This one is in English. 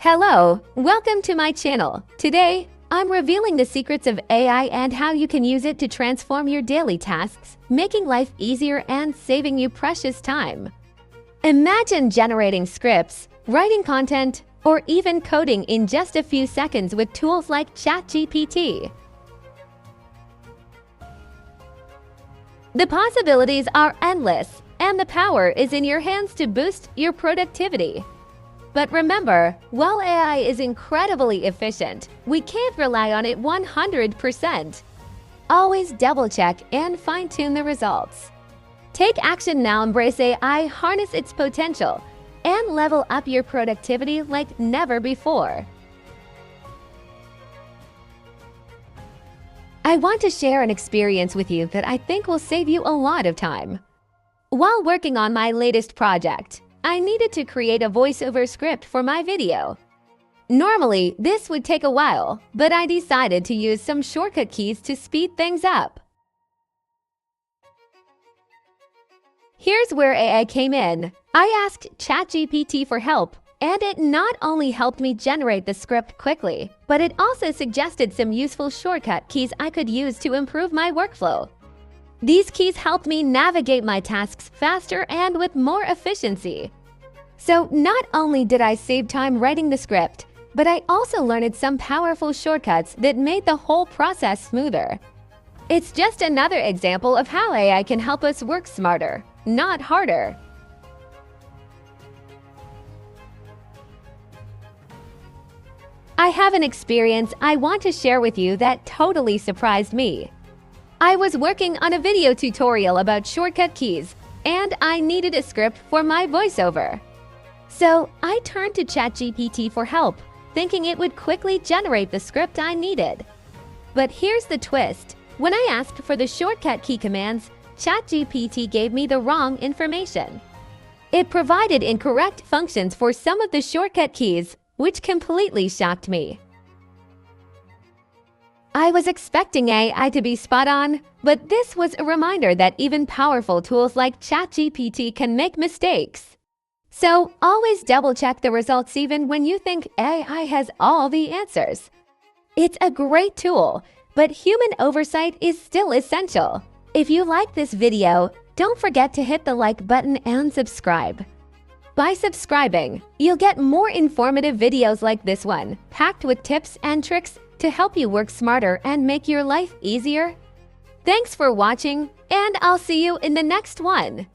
Hello, welcome to my channel. Today, I'm revealing the secrets of AI and how you can use it to transform your daily tasks, making life easier and saving you precious time. Imagine generating scripts, writing content, or even coding in just a few seconds with tools like ChatGPT. The possibilities are endless, and the power is in your hands to boost your productivity. But remember, while AI is incredibly efficient, we can't rely on it 100%. Always double-check and fine-tune the results. Take action now, embrace AI, harness its potential, and level up your productivity like never before. I want to share an experience with you that I think will save you a lot of time. While working on my latest project, I needed to create a voiceover script for my video. Normally, this would take a while, but I decided to use some shortcut keys to speed things up. Here's where AI came in. I asked ChatGPT for help, and it not only helped me generate the script quickly, but it also suggested some useful shortcut keys I could use to improve my workflow. These keys helped me navigate my tasks faster and with more efficiency. So not only did I save time writing the script, but I also learned some powerful shortcuts that made the whole process smoother. It's just another example of how AI can help us work smarter, not harder. I have an experience I want to share with you that totally surprised me. I was working on a video tutorial about shortcut keys, and I needed a script for my voiceover. So I turned to ChatGPT for help, thinking it would quickly generate the script I needed. But here's the twist. When I asked for the shortcut key commands, ChatGPT gave me the wrong information. It provided incorrect functions for some of the shortcut keys, which completely shocked me. I was expecting AI to be spot on, but this was a reminder that even powerful tools like ChatGPT can make mistakes. So always double-check the results even when you think AI has all the answers. It's a great tool, but human oversight is still essential. If you like this video, don't forget to hit the like button and subscribe. By subscribing, you'll get more informative videos like this one, packed with tips and tricks to help you work smarter and make your life easier. Thanks for watching, and I'll see you in the next one.